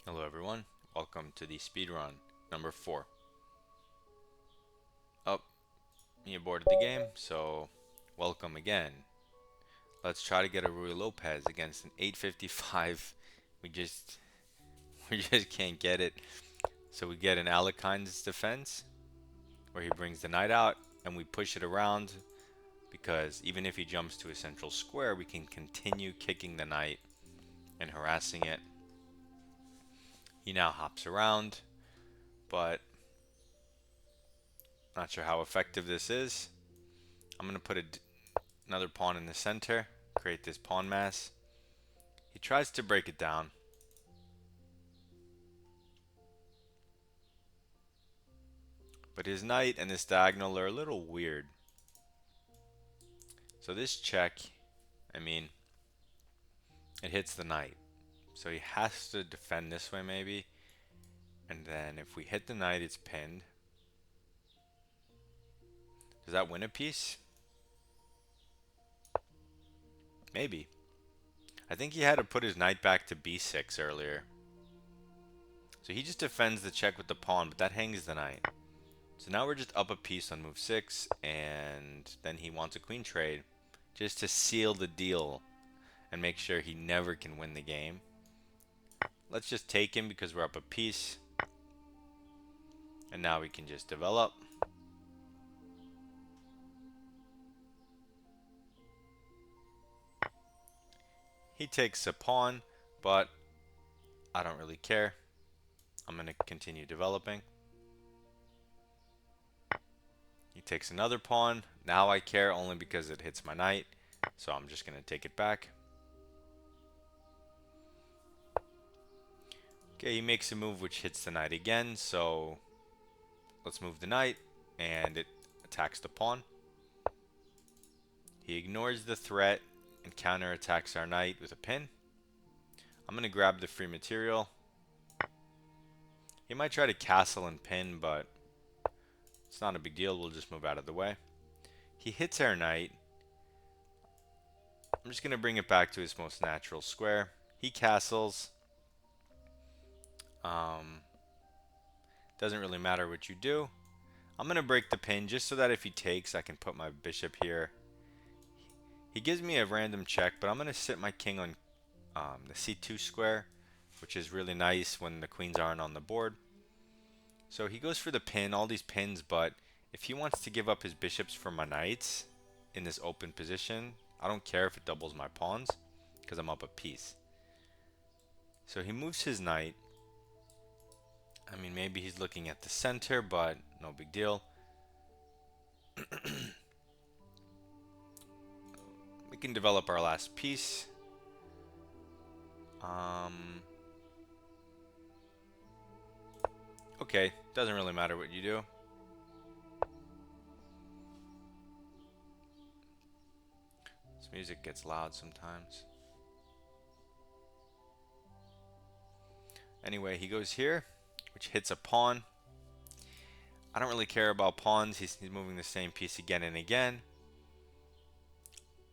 Hello everyone, welcome to the speedrun number 4. Oh, you aborted the game, so welcome again. Let's try to get a Rui Lopez against an 855. We just we just can't get it. So we get an Alekhine's defense where he brings the knight out and we push it around because even if he jumps to a central square, we can continue kicking the knight and harassing it. He now hops around, but not sure how effective this is. I'm going to put another pawn in the center, create this pawn mass. He tries to break it down. But his knight and his diagonal are a little weird. So this check, I mean, it hits the knight. So he has to defend this way maybe. And then if we hit the knight, it's pinned. Does that win a piece? Maybe. I think he had to put his knight back to b6 earlier. So he just defends the check with the pawn, but that hangs the knight. So now we're just up a piece on move 6, and then he wants a queen trade just to seal the deal and make sure he never can win the game. Let's just take him because we're up a piece. And now we can just develop. He takes a pawn, but I don't really care. I'm going to continue developing. He takes another pawn. Now I care only because it hits my knight. So I'm just going to take it back. Okay, he makes a move which hits the knight again. So let's move the knight. And it attacks the pawn. He ignores the threat and counterattacks our knight with a pin. I'm going to grab the free material. He might try to castle and pin, but it's not a big deal. We'll just move out of the way. He hits our knight. I'm just going to bring it back to its most natural square. He castles. Doesn't really matter what you do. I'm going to break the pin just so that if he takes, I can put my bishop here. He gives me a random check, but I'm going to sit my king on the c2 square, which is really nice when the queens aren't on the board. So he goes for the pin, all these pins, but if he wants to give up his bishops for my knights in this open position, I don't care if it doubles my pawns because I'm up a piece. So he moves his knight. I mean, maybe he's looking at the center, but no big deal. We can develop our last piece. Okay, doesn't really matter what you do. This music gets loud sometimes. Anyway, he goes here, which hits a pawn. I don't really care about pawns. He's moving the same piece again and again.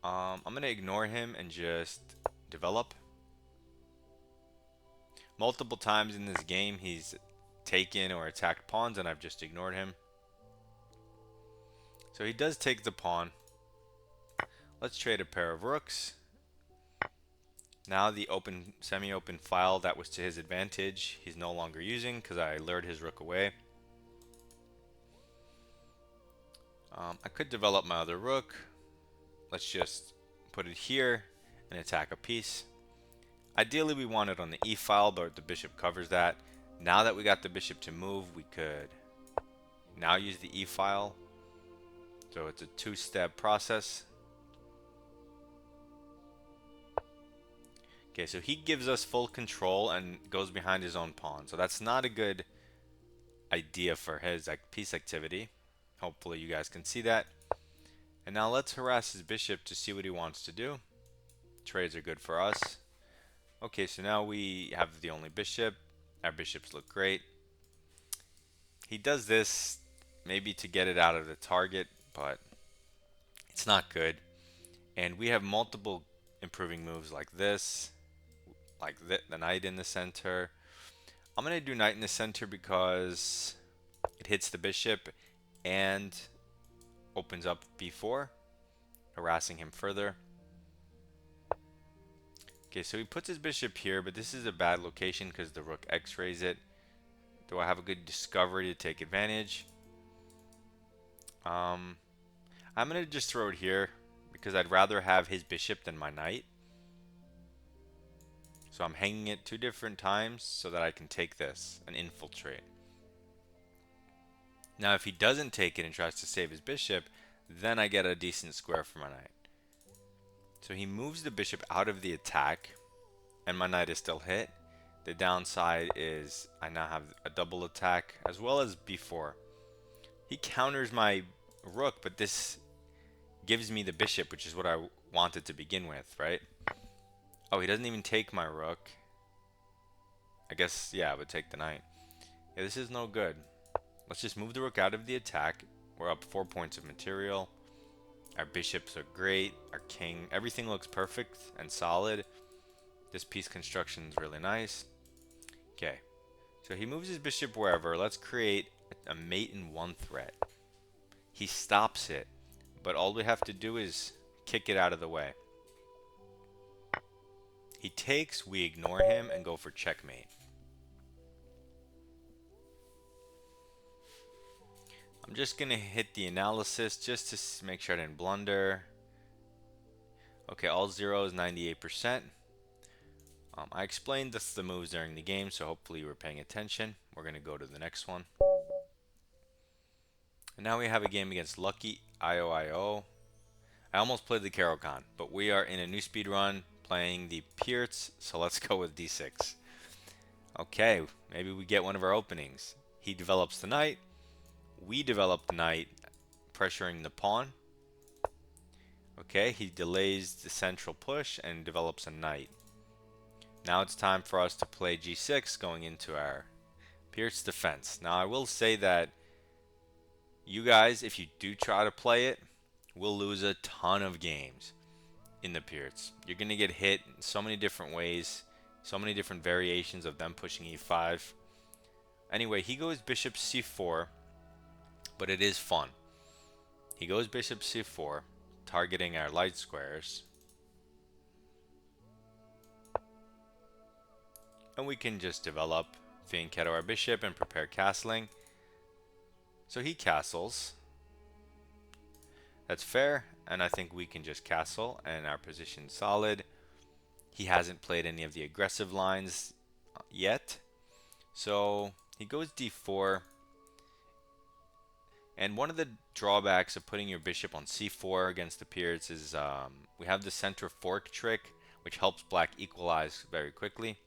I'm going to ignore him and just develop. Multiple times in this game, he's taken or attacked pawns, and I've just ignored him. So he does take the pawn. Let's trade a pair of rooks. Now the open, semi-open file that was to his advantage, he's no longer using because I lured his rook away. I could develop my other rook. Let's just put it here and attack a piece. Ideally, we want it on the e file, but the bishop covers that. Now that we got the bishop to move, we could now use the e file. So it's a two-step process. Okay, so he gives us full control and goes behind his own pawn. So that's not a good idea for his piece activity. Hopefully you guys can see that. And now let's harass his bishop to see what he wants to do. Trades are good for us. Okay, so now we have the only bishop. Our bishops look great. He does this maybe to get it out of the target, but it's not good. And we have multiple improving moves like this, like the knight in the center. I'm going to do knight in the center because it hits the bishop and opens up b4, harassing him further. Okay, so he puts his bishop here, but this is a bad location because the rook x-rays it. Do I have a good discovery to take advantage? I'm going to just throw it here because I'd rather have his bishop than my knight. So I'm hanging it 2 different times so that I can take this and infiltrate. Now if he doesn't take it and tries to save his bishop, then I get a decent square for my knight. So he moves the bishop out of the attack, and my knight is still hit. The downside is I now have a double attack as well as b4. He counters my rook, but this gives me the bishop, which is what I wanted to begin with, right? Oh, he doesn't even take my rook. I guess, yeah, I would take the knight. Yeah, this is no good. Let's just move the rook out of the attack. We're up 4 points of material. Our bishops are great. Our king, everything looks perfect and solid. This piece construction is really nice. Okay, so he moves his bishop wherever. Let's create a mate in 1 threat. He stops it, but all we have to do is kick it out of the way. He takes, we ignore him and go for checkmate. I'm just going to hit the analysis just to make sure I didn't blunder. Okay, all 0 is 98%. I explained the moves during the game, so hopefully you were paying attention. We're going to go to the next one. And now we have a game against Lucky IOIO. I almost played the caro-kann, but we are in a new speed run playing the Pierts, so let's go with d6. Okay, maybe we get one of our openings. He develops the knight. We develop the knight, pressuring the pawn. Okay, he delays the central push and develops a knight. Now it's time for us to play g6, going into our Pierce defense. Now I will say that you guys, if you do try to play it, will lose a ton of games in the Pierce. You're going to get hit in so many different ways, so many different variations of them pushing e5. Anyway, he goes bishop c4, but it is fun. He goes bishop c4, targeting our light squares. And we can just develop, fianchetto our bishop and prepare castling. So he castles. That's fair, and I think we can just castle and our position's solid. He hasn't played any of the aggressive lines yet. So he goes d4. And one of the drawbacks of putting your bishop on c4 against the Pierce is we have the center fork trick, which helps black equalize very quickly.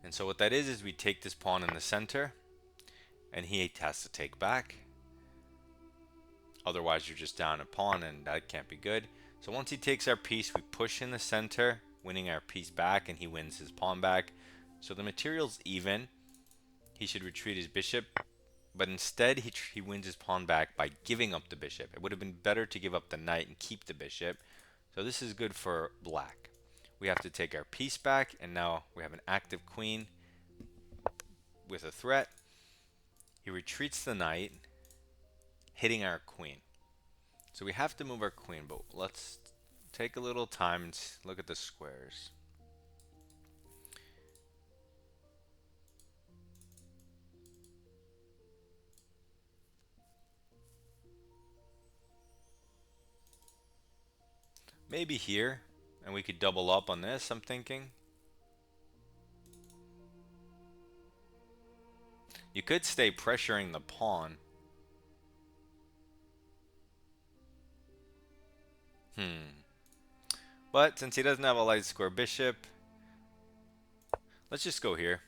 And so what that is we take this pawn in the center, and he has to take back. Otherwise, you're just down a pawn, and that can't be good. So once he takes our piece, we push in the center, winning our piece back, and he wins his pawn back. So the material's even. He should retreat his bishop, but instead he wins his pawn back by giving up the bishop. It would have been better to give up the knight and keep the bishop. So this is good for black. We have to take our piece back, and now we have an active queen with a threat. He retreats the knight, hitting our queen. So we have to move our queen, but let's take a little time and look at the squares. Maybe here, and we could double up on this, I'm thinking. You could stay pressuring the pawn. But since he doesn't have a light square bishop, let's just go here.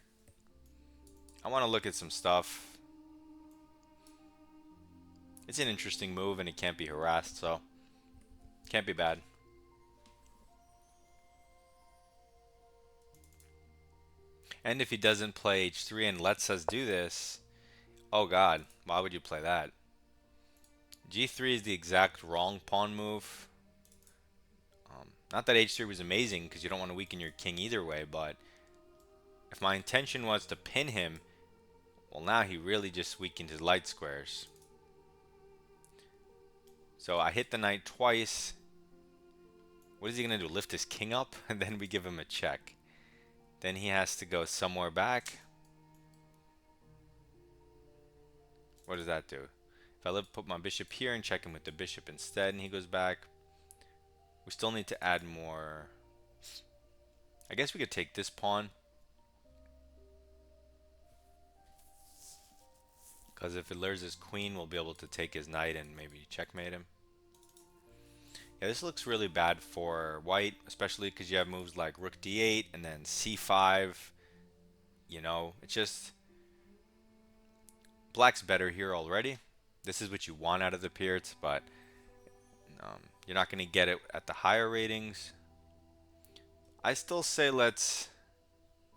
I want to look at some stuff. It's an interesting move, and it can't be harassed, so can't be bad. And if he doesn't play h3 and lets us do this, oh god, why would you play that? g3 is the exact wrong pawn move. Not that h3 was amazing, because you don't want to weaken your king either way, but if my intention was to pin him, well, now he really just weakened his light squares. So I hit the knight twice. What is he going to do? Lift his king up? And then we give him a check. Then he has to go somewhere back. What does that do? If I put my bishop here and check him with the bishop instead and he goes back, we still need to add more. I guess we could take this pawn. Because if it lures his queen, we'll be able to take his knight and maybe checkmate him. Yeah, this looks really bad for white, especially because you have moves like rook d8 and then c5. You know, it's just... Black's better here already. This is what you want out of the Peerts, but you're not going to get it at the higher ratings. I still say let's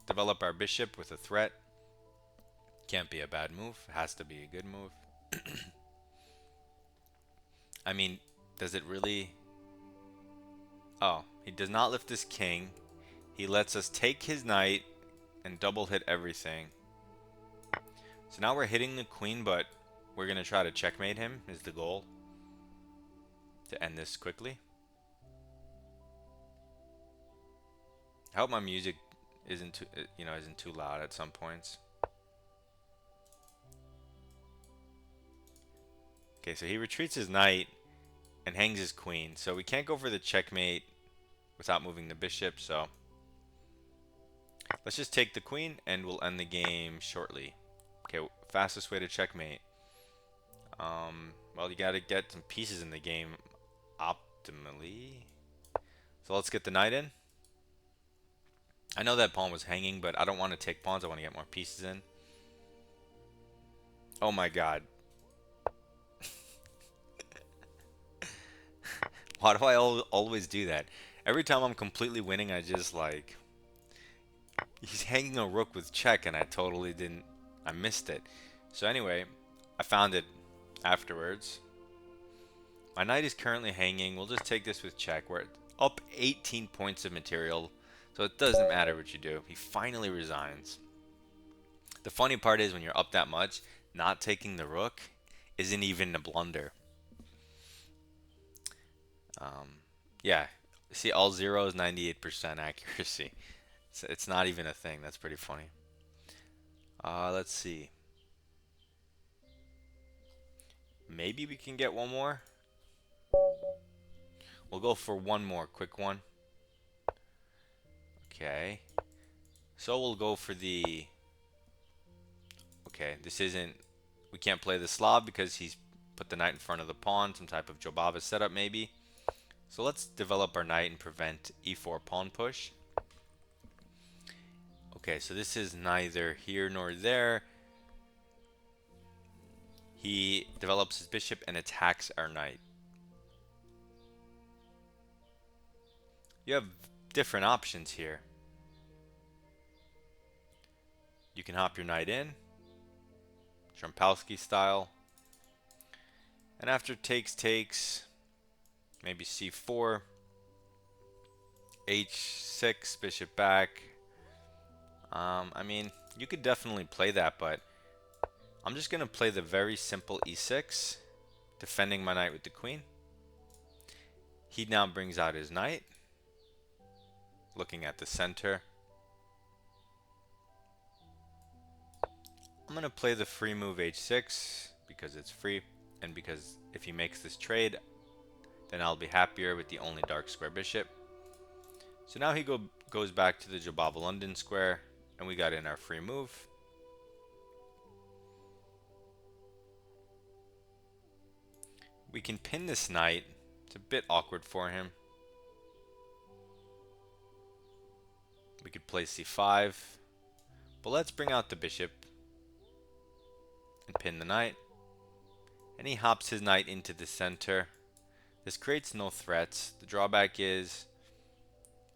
develop our bishop with a threat. Can't be a bad move. It has to be a good move. I mean, does it really... Oh, he does not lift his king. He lets us take his knight and double hit everything. So now we're hitting the queen, but we're going to try to checkmate him is the goal. To end this quickly. I hope my music isn't too loud at some points. Okay, so he retreats his knight and hangs his queen. So we can't go for the checkmate without moving the bishop, so let's just take the queen and we'll end the game shortly. Okay, fastest way to checkmate. Well, you gotta get some pieces in the game optimally. So let's get the knight in. I know that pawn was hanging, but I don't want to take pawns. I want to get more pieces in. Oh my god. Why do I always do that? Every time I'm completely winning, I just like... He's hanging a rook with check, and I totally didn't... I missed it. So anyway, I found it afterwards. My knight is currently hanging. We'll just take this with check. We're up 18 points of material, so it doesn't matter what you do. He finally resigns. The funny part is when you're up that much, not taking the rook isn't even a blunder. Yeah, see, all zeros, 98% accuracy. It's not even a thing. That's pretty funny. Let's see. Maybe we can get one more. We'll go for one more quick one. Okay. So we'll go for the... Okay, this isn't... We can't play the Slav because he's put the knight in front of the pawn. Some type of Jobava setup maybe. So let's develop our knight and prevent e4 pawn push. Okay, so this is neither here nor there. He develops his bishop and attacks our knight. You have different options here. You can hop your knight in, Trumpowski style. And after takes, maybe c4, h6, bishop back. I mean, you could definitely play that, but I'm just going to play the very simple e6, defending my knight with the queen. He now brings out his knight, looking at the center. I'm going to play the free move h6 because it's free, and because if he makes this trade, then I'll be happier with the only dark square bishop. So now he goes back to the Jobava London square, and we got in our free move. We can pin this knight. It's a bit awkward for him. We could play c5, but let's bring out the bishop and pin the knight. And he hops his knight into the center. This creates no threats. The drawback is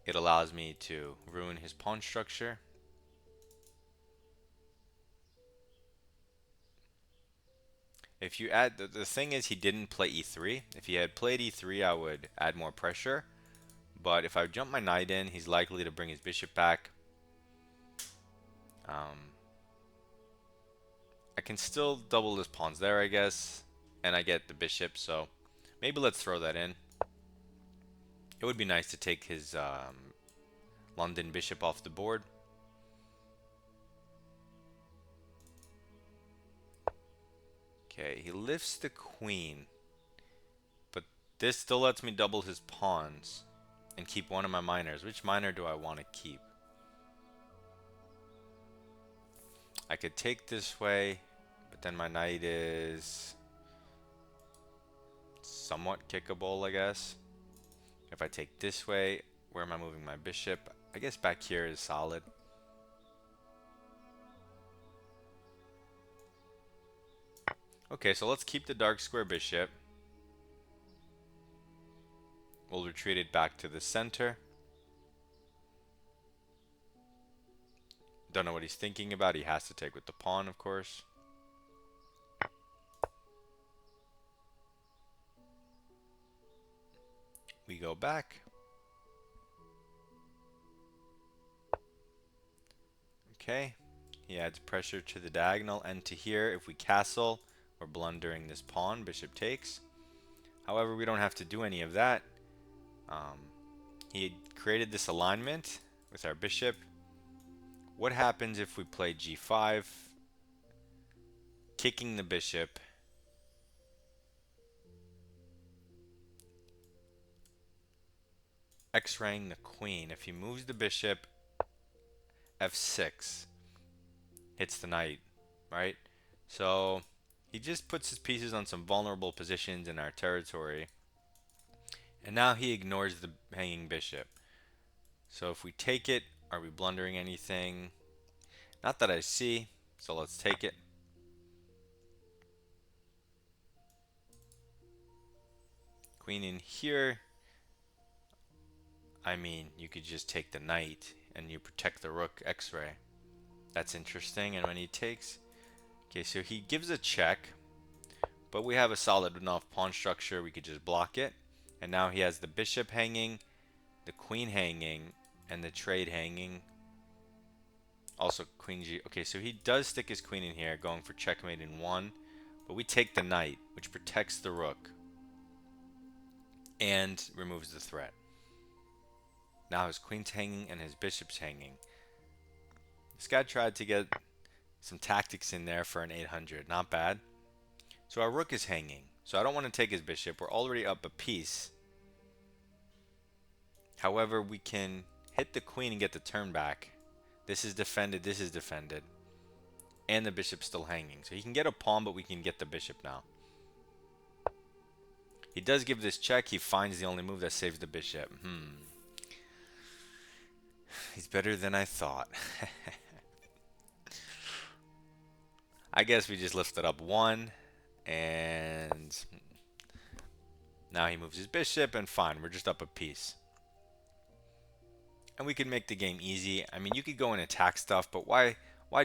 it allows me to ruin his pawn structure. If you add, the thing is he didn't play e3. If he had played e3, I would add more pressure. But if I jump my knight in, he's likely to bring his bishop back. Um, I can still double his pawns there, I guess, and I get the bishop, so maybe let's throw that in. It would be nice to take his London bishop off the board. Okay, he lifts the queen, but this still lets me double his pawns and keep one of my minors. Which minor do I want to keep? I could take this way, but then my knight is somewhat kickable, I guess. If I take this way, where am I moving my bishop? I guess back here is solid. Okay, so let's keep the dark square bishop. We'll retreat it back to the center. Don't know what he's thinking about. He has to take with the pawn, of course. We go back. Okay. He adds pressure to the diagonal and to here. If we castle, we're blundering this pawn. Bishop takes. However, we don't have to do any of that. He created this alignment with our bishop. What happens if we play g5, kicking the bishop, x-raying the queen? If he moves the bishop, f6 hits the knight, right? So he just puts his pieces on some vulnerable positions in our territory, and now he ignores the hanging bishop. So if we take it, are we blundering anything? Not that I see, so let's take it. Queen in here. I mean, you could just take the knight and you protect the rook x-ray. That's interesting. And when he takes, okay, so he gives a check, but we have a solid enough pawn structure, we could just block it. And now he has the bishop hanging, the queen hanging, and the trade hanging. Also queen g. Okay, so he does stick his queen in here, going for checkmate in one, but we take the knight, which protects the rook and removes the threat. Now his queen's hanging and his bishop's hanging. This guy tried to get some tactics in there for an 800. Not bad. So our rook is hanging. So I don't want to take his bishop. We're already up a piece. However, we can hit the queen and get the turn back. This is defended. This is defended. And the bishop's still hanging. So he can get a pawn, but we can get the bishop now. He does give this check. He finds the only move that saves the bishop. He's better than I thought. I guess we just lifted up one, and now he moves his bishop, and fine, we're just up a piece. And we can make the game easy. I mean, you could go and attack stuff, but why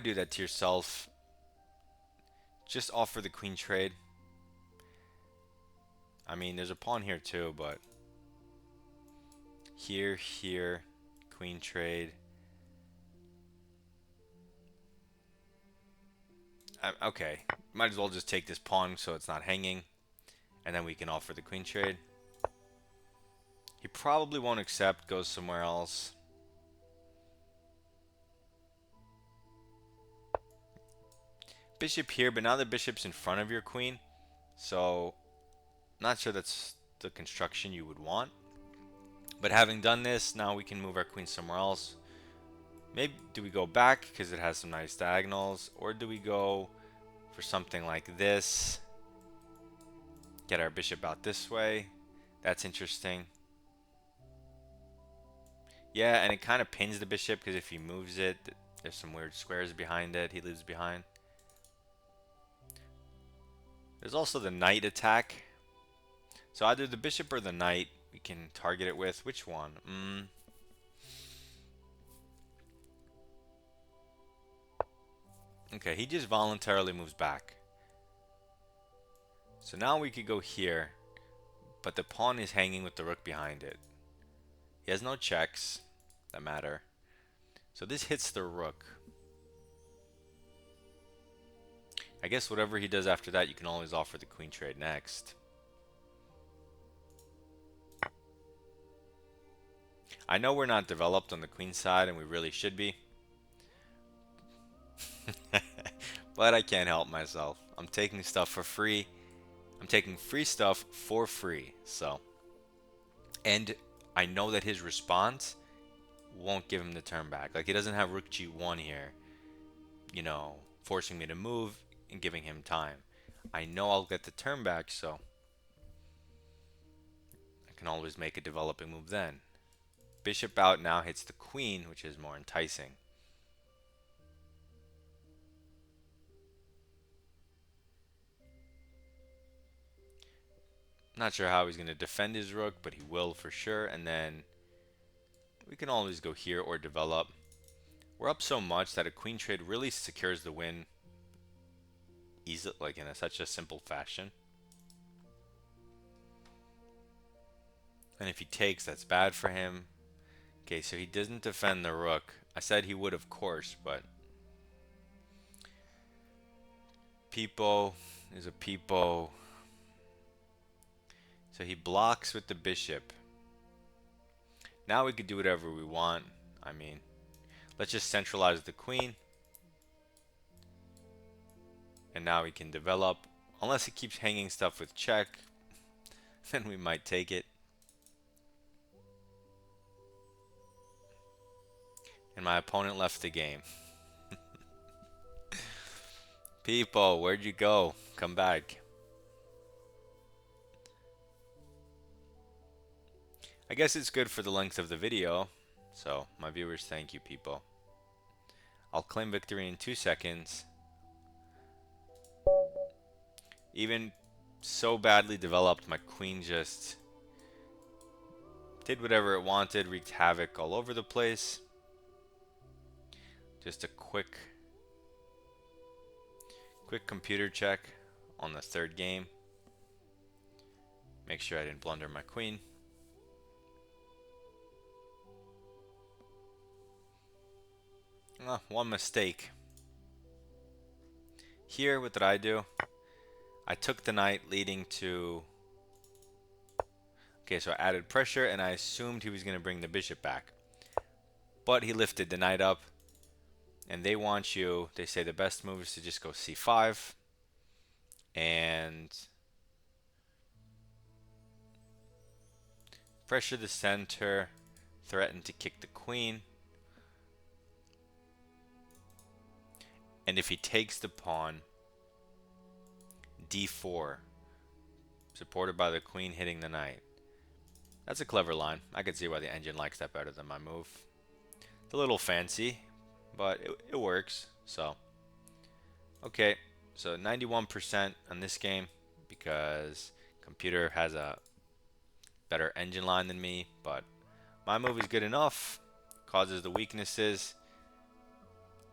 do that to yourself? Just offer the queen trade. I mean, there's a pawn here too, but here, queen trade. Okay, might as well just take this pawn so it's not hanging, and then we can offer the queen trade. He probably won't accept, goes somewhere else. Bishop here, but now the bishop's in front of your queen, so not sure that's the construction you would want. But having done this, now we can move our queen somewhere else. Maybe do we go back because it has some nice diagonals, or do we go for something like this? Get our bishop out this way. That's interesting. Yeah, and it kind of pins the bishop because if he moves it, there's some weird squares behind it. He leaves behind. There's also the knight attack. So either the bishop or the knight we can target it with. Which one? Okay, he just voluntarily moves back. So now we could go here, but the pawn is hanging with the rook behind it. He has no checks that matter. So this hits the rook. I guess whatever he does after that, you can always offer the queen trade next. I know we're not developed on the queen side, and we really should be. But I can't help myself. I'm taking stuff for free. I'm taking free stuff for free. So, and I know that his response won't give him the turn back. Like, he doesn't have rook g1 here, you know, forcing me to move and giving him time. I know I'll get the turn back, so I can always make a developing move then. Bishop out now hits the queen, which is more enticing. Not sure how he's going to defend his rook, but he will for sure. And then we can always go here or develop. We're up so much that a queen trade really secures the win easily, like in such a simple fashion. And if he takes, that's bad for him. Okay, so he doesn't defend the rook. I said he would, of course, but Peepo is a Peepo. So he blocks with the bishop. Now we could do whatever we want. I mean, let's just centralize the queen. And now we can develop. Unless he keeps hanging stuff with check, then we might take it. And my opponent left the game. People, where'd you go? Come back. I guess it's good for the length of the video. So, my viewers, thank you, people. I'll claim victory in 2 seconds. Even so badly developed, my queen just did whatever it wanted, wreaked havoc all over the place. Just a quick computer check on the third game. Make sure I didn't blunder my queen. One mistake. Here, what did I do? I took the knight leading to... Okay, so I added pressure and I assumed he was going to bring the bishop back. But he lifted the knight up. And they want you, they say the best move is to just go c5. And pressure the center, threaten to kick the queen. And if he takes the pawn, d4, supported by the queen hitting the knight. That's a clever line. I can see why the engine likes that better than my move. It's a little fancy, but it works. So, okay, so 91% on this game because computer has a better engine line than me, but my move is good enough. Causes the weaknesses.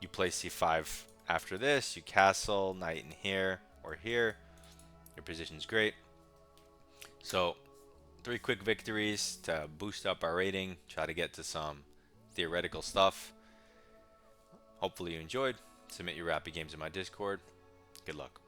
You play c5 after this. You castle, knight in here or here. Your position's great. So 3 quick victories to boost up our rating. Try to get to some theoretical stuff. Hopefully you enjoyed. Submit your rapid games in my Discord. Good luck.